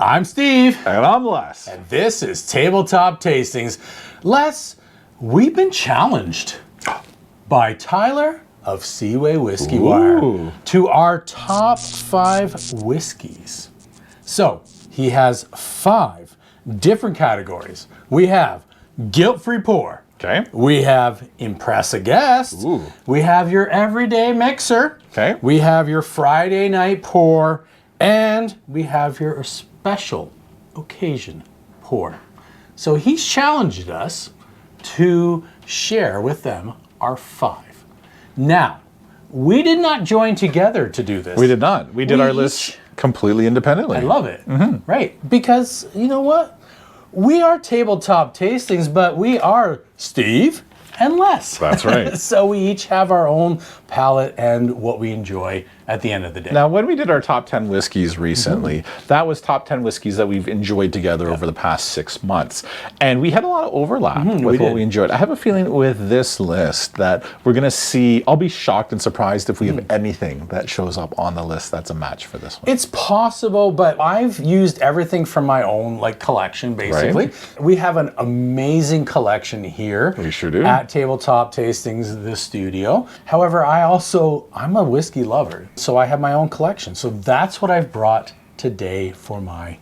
I'm Steve. And I'm Les. And this is Tabletop Tastings. Les, we've been challenged by Tyler of Seaway Whiskey Wire to our top 5 whiskeys. So he has 5 different categories. We have guilt-free pour. Okay. We have impress a guest. Ooh. We have your everyday mixer. Okay. We have your Friday night pour. And we have your special occasion pour. So he's challenged us to share with them our 5. Now, we did not join together to do this. We did not. We did our list completely independently. I love it. Right. Because you know what? We are Tabletop Tastings, but we are Steve and Les. That's right. So we each have our own palate and what we enjoy at the end of the day. Now, when we did our top 10 whiskeys recently, that was top 10 whiskeys that we've enjoyed together over the past 6 months. And we had a lot of overlap with what we enjoyed. I have a feeling with this list that we're going to see, I'll be shocked and surprised if we have anything that shows up on the list that's a match for this one. It's possible, but I've used everything from my own collection, basically. Right. We have an amazing collection here. We sure do. At Tabletop Tastings, the studio. However, I'm a whiskey lover, so I have my own collection. So that's what I've brought today for my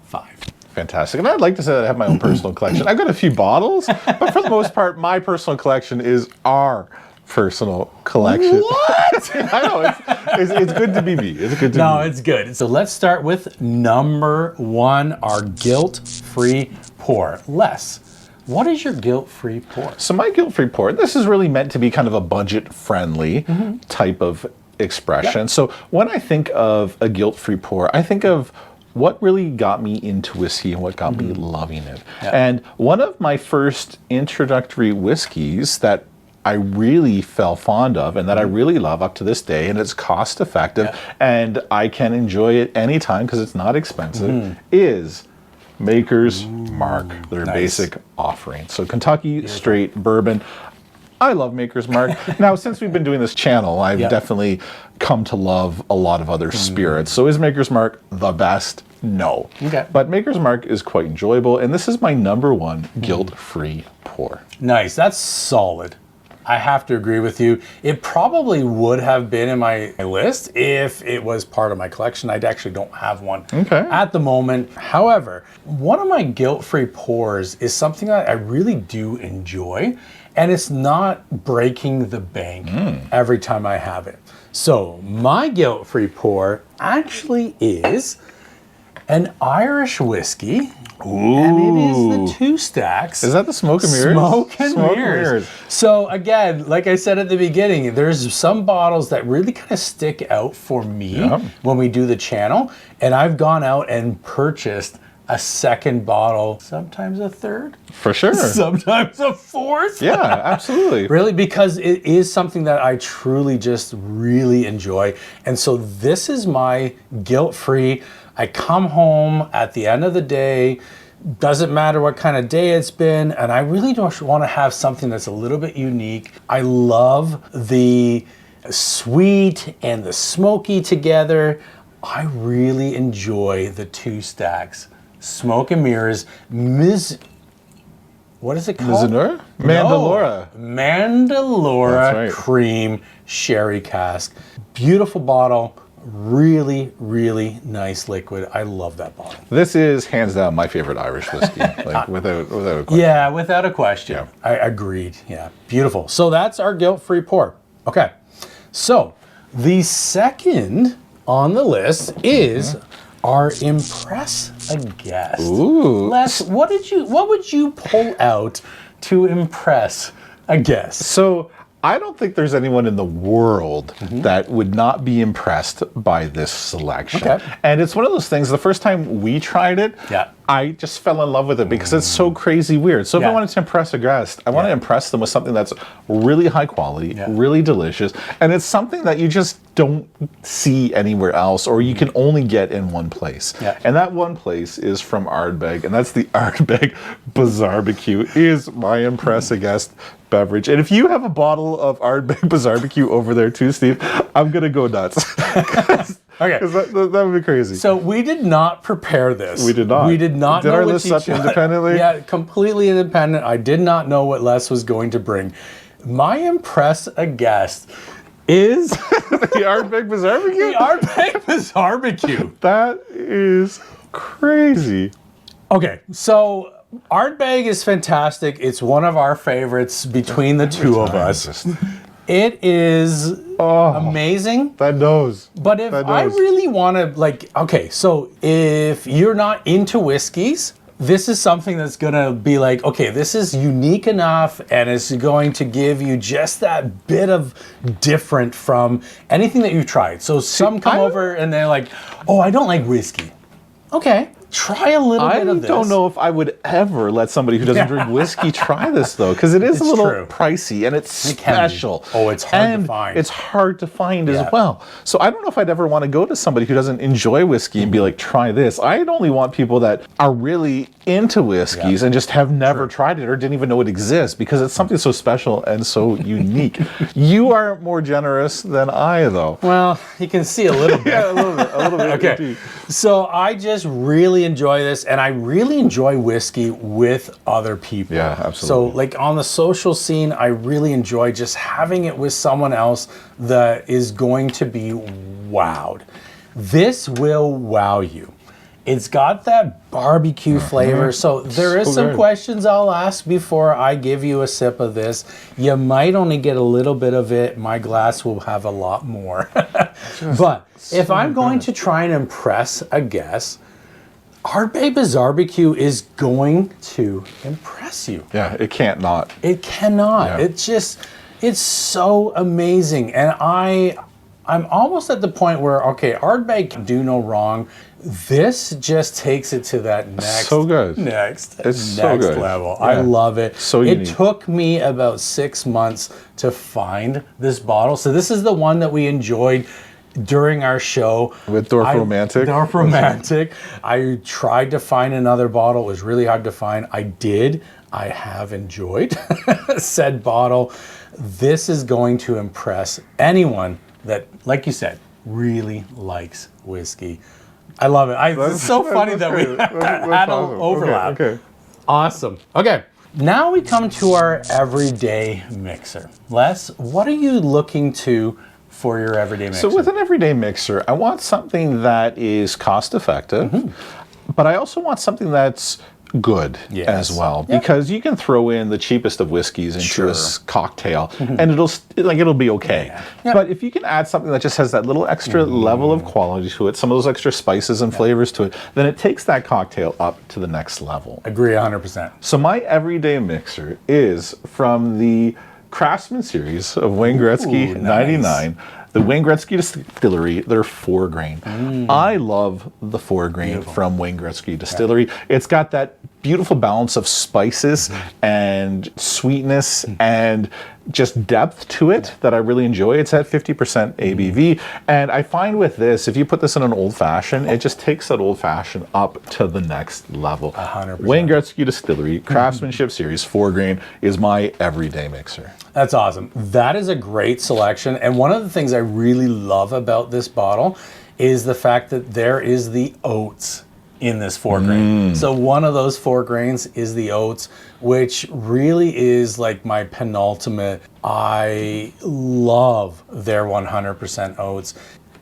5. Fantastic. And I'd like to say that I have my own personal collection. I've got a few bottles, but for the most part, my personal collection is our personal collection. What? I know, it's good to be me. It's good to be me. No, it's good. So let's start with number 1, our guilt-free pour. Les, what is your guilt-free pour? So my guilt-free pour, this is really meant to be kind of a budget-friendly type of expression. So when I think of a guilt-free pour, I think of what really got me into whiskey and what got me loving it. And one of my first introductory whiskeys that I really fell fond of and that I really love up to this day, and it's cost effective and I can enjoy it anytime because it's not expensive, is Maker's Mark, their basic offering. So Kentucky straight bourbon. I love Maker's Mark. Now, since we've been doing this channel, I've definitely come to love a lot of other spirits. So is Maker's Mark the best? No. Okay. But Maker's Mark is quite enjoyable, and this is my number 1 guilt-free pour. Nice. That's solid. I have to agree with you. It probably would have been in my list if it was part of my collection. I actually don't have one at the moment. However, one of my guilt-free pours is something that I really do enjoy, and it's not breaking the bank every time I have it. So my guilt-free pour actually is an Irish whiskey. And it is the 2 Stacks. Is that the Smoke and Mirrors? Smoke and Mirrors. So again, like I said at the beginning, there's some bottles that really kind of stick out for me when we do the channel. And I've gone out and purchased a second bottle, sometimes a third. For sure. Sometimes a fourth. Yeah, absolutely. Really, because it is something that I truly just really enjoy. And so this is my guilt-free. I come home at the end of the day, doesn't matter what kind of day it's been, and I really just want to have something that's a little bit unique. I love the sweet and the smoky together. I really enjoy the 2 Stacks. Smoke and Mirrors, what is it called? Mizunura? Mandalora. No, Mandalora Cream Sherry Cask. Beautiful bottle. Really, really nice liquid. I love that bottle. This is hands down my favorite Irish whiskey, without a question. Yeah, without a question. Yeah. I agreed. Yeah, beautiful. So that's our guilt-free pour. Okay, so the second on the list is our impress a guest. Ooh. Les, what would you pull out to impress a guest? So I don't think there's anyone in the world that would not be impressed by this selection. Okay. And it's one of those things, the first time we tried it, I just fell in love with it because it's so crazy weird. So if I wanted to impress a guest, I want to impress them with something that's really high quality, really delicious, and it's something that you just don't see anywhere else, or you can only get in one place. And that one place is from Ardbeg, and that's the Ardbeg Barbecue is my impress a guest beverage. And if you have a bottle of Ardbeg Barbecue over there too, Steve, I'm gonna go nuts. Okay. Because that would be crazy. So we did not prepare this. We did not. We did not Did know our what list up independently? Yeah, completely independent. I did not know what Les was going to bring. My impress a guest is The Ardbeg Barbecue? the Outtakes barbecue. That is crazy. Okay, so Ardbeg is fantastic. It's one of our favorites between the two of us. It is amazing. That nose. But if I really want to, like, okay, so if you're not into whiskeys, this is something that's going to be like, okay, this is unique enough and it's going to give you just that bit of different from anything that you've tried. So some come over and they're like, oh, I don't like whiskey. Okay. Try a little bit of this. I don't know if I would ever let somebody who doesn't drink whiskey try this, though, because it is a little pricey and it's special. Oh, it's hard to find. It's hard to find as well. So I don't know if I'd ever want to go to somebody who doesn't enjoy whiskey and be like, try this. I'd only want people that are really into whiskeys and just have never tried it or didn't even know it exists, because it's something so special and so unique. You are more generous than I, though. Well, you can see a little bit. Yeah, a little bit. Okay. Indeed. So I just really enjoy this, and I really enjoy whiskey with other people. Yeah, absolutely. So like on the social scene, I really enjoy just having it with someone else that is going to be wowed. This will wow you. It's got that barbecue flavor. So there is some questions I'll ask before I give you a sip of this. You might only get a little bit of it. My glass will have a lot more. But if I'm going to try and impress a guest, Ardbeg Barbecue is going to impress you. Yeah, it can't not. It cannot. Yeah. It's so amazing. And I'm almost at the point where, okay, Ardbeg can do no wrong. This just takes it to that next, so good. next level. Yeah. I love it. So it unique. took me about 6 months to find this bottle. So this is the one that we enjoyed during our show. With Dorf Romantic? Dorf Romantic. I tried to find another bottle. It was really hard to find. I did. I have enjoyed said bottle. This is going to impress anyone that, like you said, really likes whiskey. I love it. It's so funny that we had an overlap. Okay. Awesome. Okay. Now we come to our everyday mixer. Les, what are you looking to for your everyday mixer? So with an everyday mixer, I want something that is cost effective, but I also want something that's good as well, because you can throw in the cheapest of whiskeys into a cocktail and it'll be okay. But if you can add something that just has that little extra level of quality to it, some of those extra spices and flavors to it, then it takes that cocktail up to the next level. Agree 100%. So my everyday mixer is from the Craftsman series of Wayne Gretzky 99. The Wayne Gretzky Distillery, they're 4 grain. I love the 4 grain from Wayne Gretzky Distillery. It's got that beautiful balance of spices and sweetness and just depth to it that I really enjoy. It's at 50% ABV. And I find with this, if you put this in an old fashioned, it just takes that old fashioned up to the next level. 100%. Wayne Gretzky Distillery, Craftsmanship Series, 4 grain is my everyday mixer. That's awesome. That is a great selection. And one of the things I really love about this bottle is the fact that there is the oats in this 4 grain. So one of those 4 grains is the oats, which really is like my penultimate. I love their 100% oats.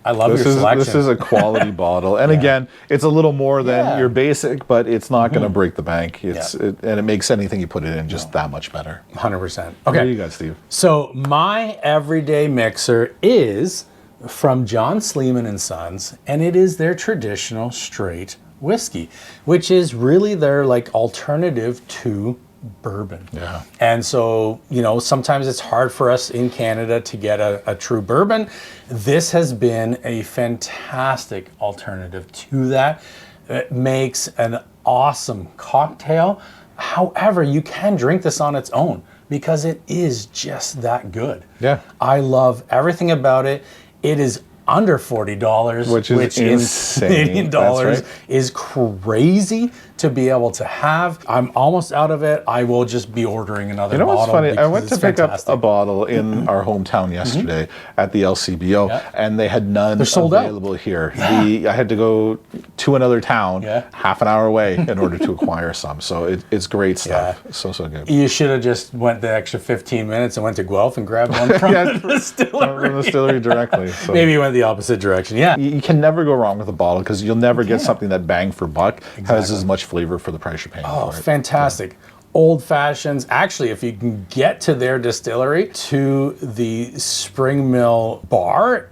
I love your selection. This is a quality bottle. And again, it's a little more than your basic, but it's not going to break the bank. And it makes anything you put it in just that much better. 100%. Okay. What do you got, Steve? So my everyday mixer is from John Sleeman and Sons, and it is their traditional straight whiskey, which is really their like alternative to bourbon. Yeah. And so, you know, sometimes it's hard for us in Canada to get a true bourbon. This has been a fantastic alternative to that. It makes an awesome cocktail. However, you can drink this on its own because it is just that good. Yeah. I love everything about it. It is under $40, which is insane. In Canadian dollars is crazy to be able to have. I'm almost out of it. I will just be ordering another bottle. You know what's funny? I went to pick fantastic. up a bottle in our hometown yesterday at the LCBO, and they had none available here. I had to go to another town half an hour away in order to acquire some. So it's great stuff. So good. You should have just went the extra 15 minutes and went to Guelph and grabbed one from the distillery. From the distillery directly. So. Maybe you went the opposite direction. Yeah. You can never go wrong with a bottle because you'll never get something that bang for buck has as much flavor for the price you're paying for it. Fantastic. Old fashions. Actually, if you can get to their distillery, to the Spring Mill bar,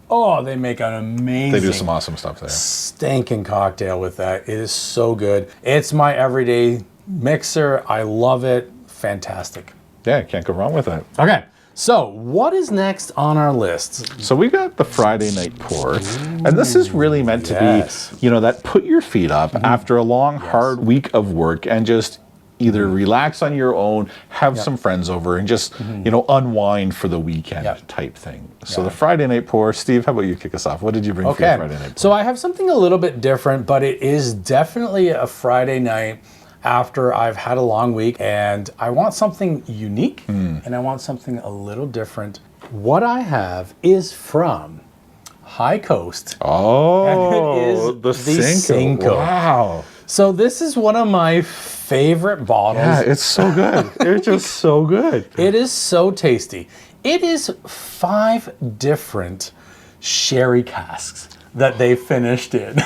they make an amazing... They do some awesome stuff there. Stinking cocktail with that. It is so good. It's my everyday mixer. I love it. Fantastic. Yeah, can't go wrong with that. Okay. So, what is next on our list? So we got the Friday night pour, and this is really meant to be, that put your feet up after a long, hard week of work and just either relax on your own, have some friends over, and just, unwind for the weekend type thing. So the Friday night pour, Steve, how about you kick us off? What did you bring for your Friday night pour? So I have something a little bit different, but it is definitely a Friday night after I've had a long week, and I want something unique and I want something a little different. What I have is from High Coast. Oh, and it is the Cinco. Wow. So this is one of my favorite bottles. Yeah, it's so good. It's just so good. It is so tasty. It is 5 different sherry casks that they finished in.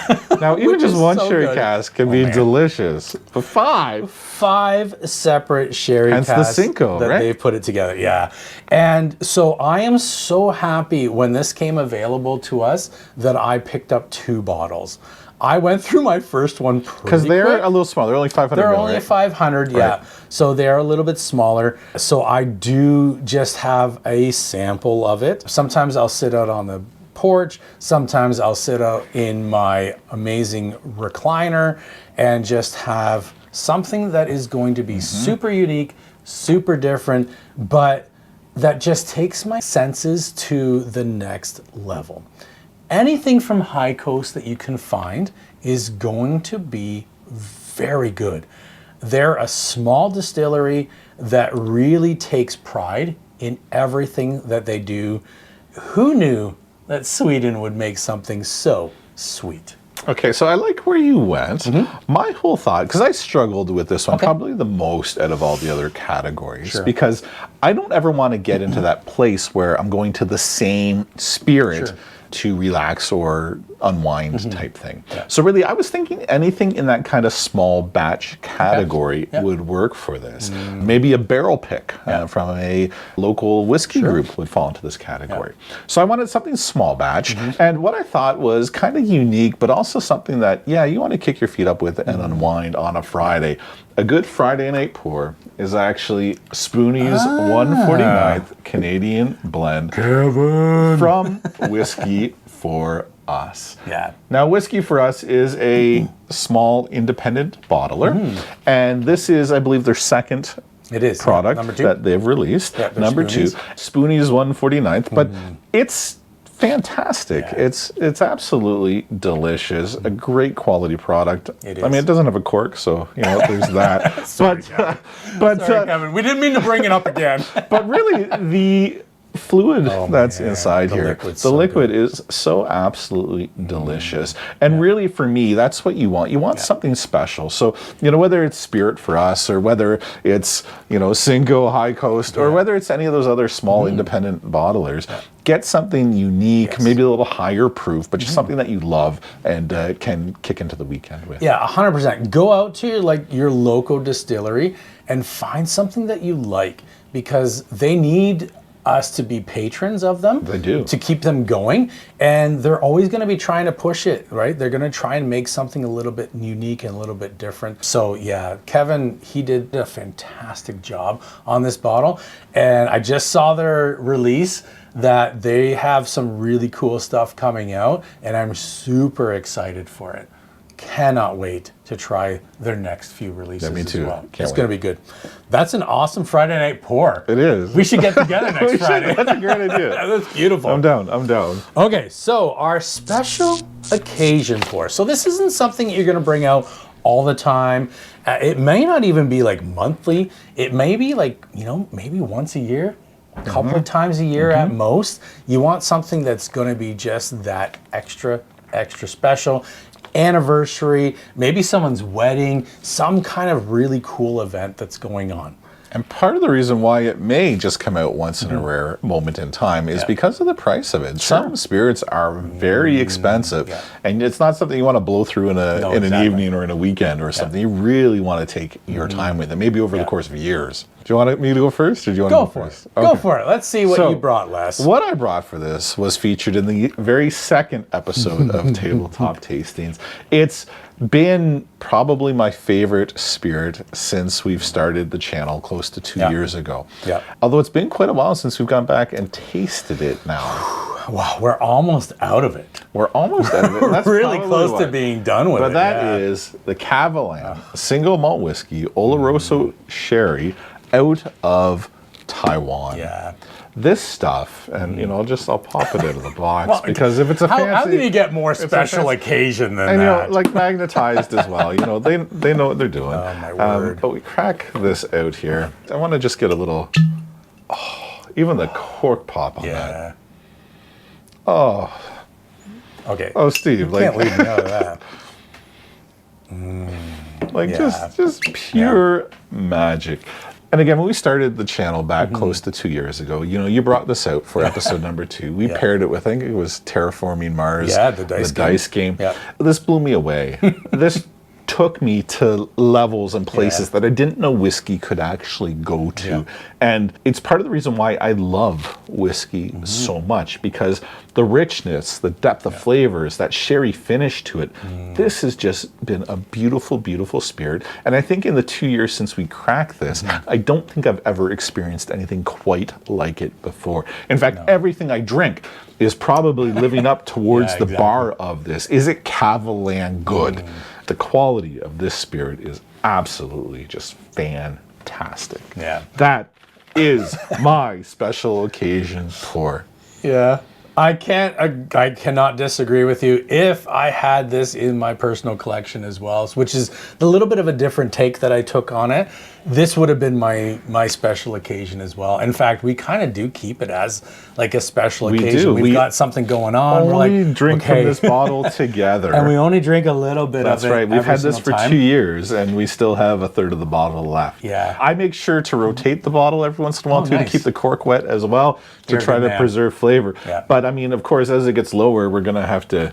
Now, even just one sherry cask can be delicious. But 5? 5 separate sherry casks the Cinco, that right? they put it together. Yeah. And so I am so happy when this came available to us that I picked up 2 bottles. I went through my first one pretty quick. Because they're a little small. They're only 500 They're mil, only right? 500, yeah. So they're a little bit smaller. So I do just have a sample of it. Sometimes I'll sit out on the porch. Sometimes I'll sit out in my amazing recliner and just have something that is going to be super unique, super different, but that just takes my senses to the next level. Anything from High Coast that you can find is going to be very good. They're a small distillery that really takes pride in everything that they do. Who knew that Sweden would make something so sweet? Okay, so I like where you went. My whole thought, because I struggled with this one probably the most out of all the other categories, because I don't ever want to get into that place where I'm going to the same spirit to relax or unwind type thing. So really, I was thinking anything in that kind of small batch category would work for this. Maybe a barrel pick from a local whiskey group would fall into this category. So I wanted something small batch, and what I thought was kind of unique, but also something that, you want to kick your feet up with and unwind on a Friday. A good Friday night pour is actually Spoonie's 149th Canadian blend from Whiskey for Us. Now, Whiskey for Us is a small independent bottler, and this is, I believe, their second product that they've released. Number 2, Spoonie's 149th, but it's fantastic. It's absolutely delicious. A great quality product. It is. I mean, it doesn't have a cork, so there's that. Sorry, Kevin. We didn't mean to bring it up again. But really, the fluid that's inside here, the liquid is so absolutely delicious. And really, for me, that's what you want. You want something special. So, whether it's Spirit for Us, or whether it's, Cinco, High Coast, or whether it's any of those other small independent bottlers, get something unique, maybe a little higher proof, but just something that you love and can kick into the weekend with. Yeah, 100%. Go out to your local distillery and find something that you like, because they need us to be patrons of them. They do. To keep them going. And they're always going to be trying to push it, right? They're going to try and make something a little bit unique and a little bit different. So yeah, Kevin, he did a fantastic job on this bottle. And I just saw their release that they have some really cool stuff coming out, and I'm super excited for it. cannot wait to try their next few releases me too. as well. Can't It's wait. going to be good. That's an awesome Friday night pour. It is. We should get together next Friday. That's a great idea. That's beautiful. I'm down. I'm down. Okay, so our special occasion pour. So this isn't something you're going to bring out all the time. It may not even be like monthly. It may be like, maybe once a year, a couple of times a year at most. You want something that's going to be just that extra special. Anniversary, maybe someone's wedding, some kind of really cool event that's going on. And part of the reason why it may just come out once in a rare moment in time is because of the price of it. Some spirits are very expensive, and it's not something you want to blow through in an evening or in a weekend or something. You really want to take your time with it, maybe over the course of years. Do you want me to go first, or do you want to go first? Okay. Go for it. Let's see what you brought, Les. What I brought for this was featured in the very second episode of Tabletop Tastings. It's been probably my favorite spirit since we've started the channel close to 2 years ago. Yeah. Although it's been quite a while since we've gone back and tasted it now. Wow, we're almost out of it. We're almost out of it. We're really close to being done with it. But that is the Cavalan single malt whiskey Oloroso sherry out of Taiwan. Yeah. This stuff, and I'll pop it out of the box because if it's a fancy, how can you get more special occasion than and that? like magnetized as well. They know what they're doing. Oh my word! But we crack this out here. I want to just get a little, even the cork pop on that. Oh. Okay. Oh, Steve, can't leave me out of that. Just pure magic. And again, when we started the channel back close to 2 years ago, you brought this out for episode number 2. We paired it with, I think it was Terraforming Mars. Yeah, the dice game. Yeah. This blew me away. This took me to levels and places that I didn't know whiskey could actually go to. Yeah. And it's part of the reason why I love whiskey so much, because the richness, the depth of flavors, that sherry finish to it, this has just been a beautiful, beautiful spirit. And I think in the 2 years since we cracked this, I don't think I've ever experienced anything quite like it before. In fact, everything I drink is probably living up towards the bar of this. Is it Cavalan good? The quality of this spirit is absolutely just fantastic. Yeah. That is my special occasion pour. Yeah. I cannot disagree with you. If I had this in my personal collection as well, which is a little bit of a different take that I took on it, this would have been my special occasion as well. In fact, we kind of do keep it as like a special occasion. We've got something going on. We're like, drink from this bottle together. And we only drink a little bit of it. That's right. We've had this for 2 years, and we still have a third of the bottle left. Yeah. I make sure to rotate the bottle every once in a while, to keep the cork wet as well, to try to preserve flavor. Yeah. But I mean, of course, as it gets lower, we're going to have to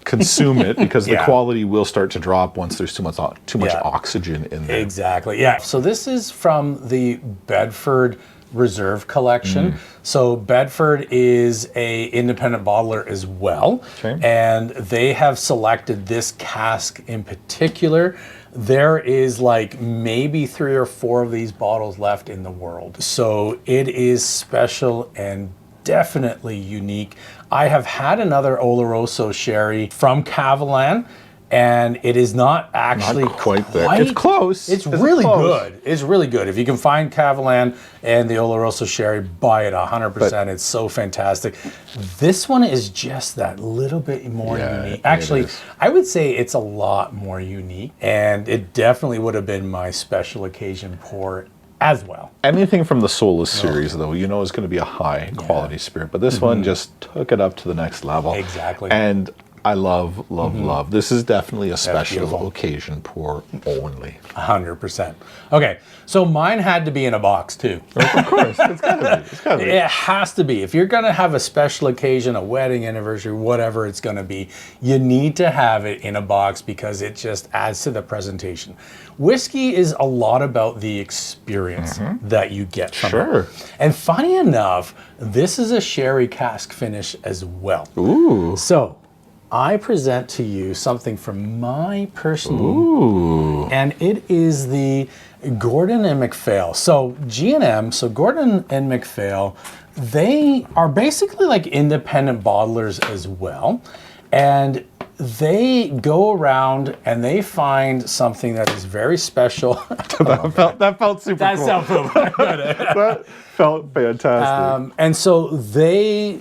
consume it because the quality will start to drop once there's too much oxygen in there. Exactly. Yeah. So this is from the Bedford Reserve collection. So Bedford is a independent bottler as well, and they have selected this cask in particular. There is like maybe 3 or 4 of these bottles left in the world. So it is special and definitely unique. I have had another Oloroso sherry from Cavalan, and it is not actually quite there. It's close. It's really good. It's really good. If you can find Cavalan and the Oloroso sherry, buy it 100%. It's so fantastic. This one is just that little bit more unique. Actually, I would say it's a lot more unique, and it definitely would have been my special occasion pour as well. Anything from the Solus series, though, is going to be a high quality spirit. But this one just took it up to the next level. Exactly. And I love, love. This is definitely a special occasion pour only. 100%. Okay, so mine had to be in a box too. Of course, it's gotta be. It's gotta be. It has to be. If you're gonna have a special occasion, a wedding, anniversary, whatever it's gonna be, you need to have it in a box because it just adds to the presentation. Whiskey is a lot about the experience that you get from it. And funny enough, this is a sherry cask finish as well. Ooh. So I present to you something from my personal, and it is the Gordon and MacPhail. So G&M, so Gordon and MacPhail, they are basically like independent bottlers as well. And they go around and they find something that is very special. that felt super That's cool. so cool. That felt fantastic. And so they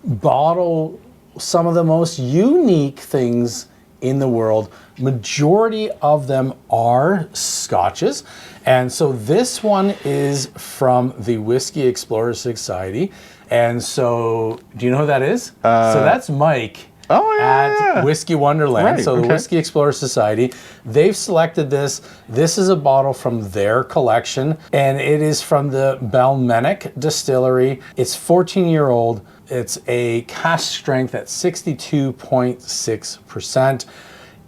bottle some of the most unique things in the world. Majority of them are scotches. And so this one is from the Whiskey Explorers Society. And so, do you know who that is? So that's Mike. Oh, yeah. At Whiskey Wonderland. Right, So the Whiskey Explorers Society, they've selected this. This is a bottle from their collection, and it is from the Balmenic Distillery. It's 14-year-old. It's a cask strength at 62.6%.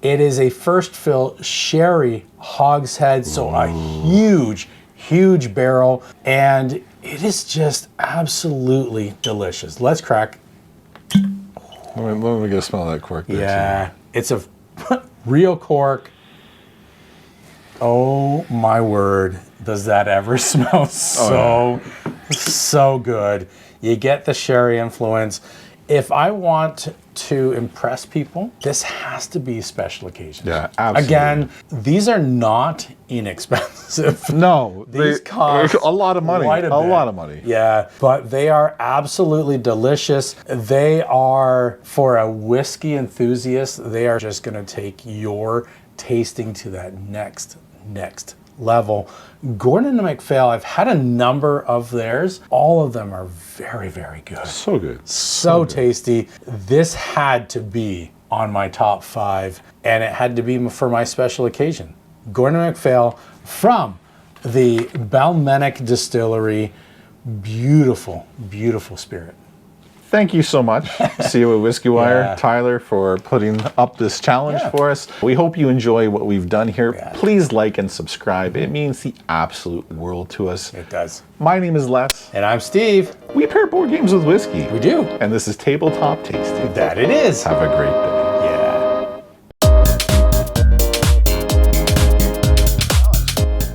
It is a first fill sherry hogshead, so a huge barrel, and it is just absolutely delicious. Let's crack. Let me get a smell of that cork there. Yeah, it's a real cork. Oh my word, does that ever smell so good. You get the sherry influence. If I want to impress people, this has to be a special occasion. Yeah, absolutely. Again, these are not inexpensive. No, These cost a lot of money. quite a bit. Lot of money. Yeah, but they are absolutely delicious. They are, for a whiskey enthusiast, they are just going to take your tasting to that next level. Gordon and MacPhail, I've had a number of theirs. All of them are very, very good. So good. So tasty. This had to be on my top 5, and it had to be for my special occasion. Gordon and MacPhail from the Balmenic Distillery. Beautiful, beautiful spirit. Thank you so much, CEO of Whiskey Wire, Yeah. Tyler, for putting up this challenge for us. We hope you enjoy what we've done here. Yeah. Please like and subscribe. It means the absolute world to us. It does. My name is Les. And I'm Steve. We pair board games with whiskey. We do. And this is Tabletop Tasting. That it is. Have a great day. Yeah.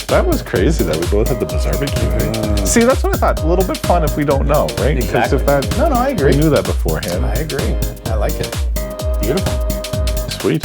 That was crazy that we both had the barbecue. See, that's what I thought. A little bit fun if we don't know, right? 'Cause Exactly. if that, No, I agree. we knew that beforehand. I agree. I like it. Beautiful. Sweet.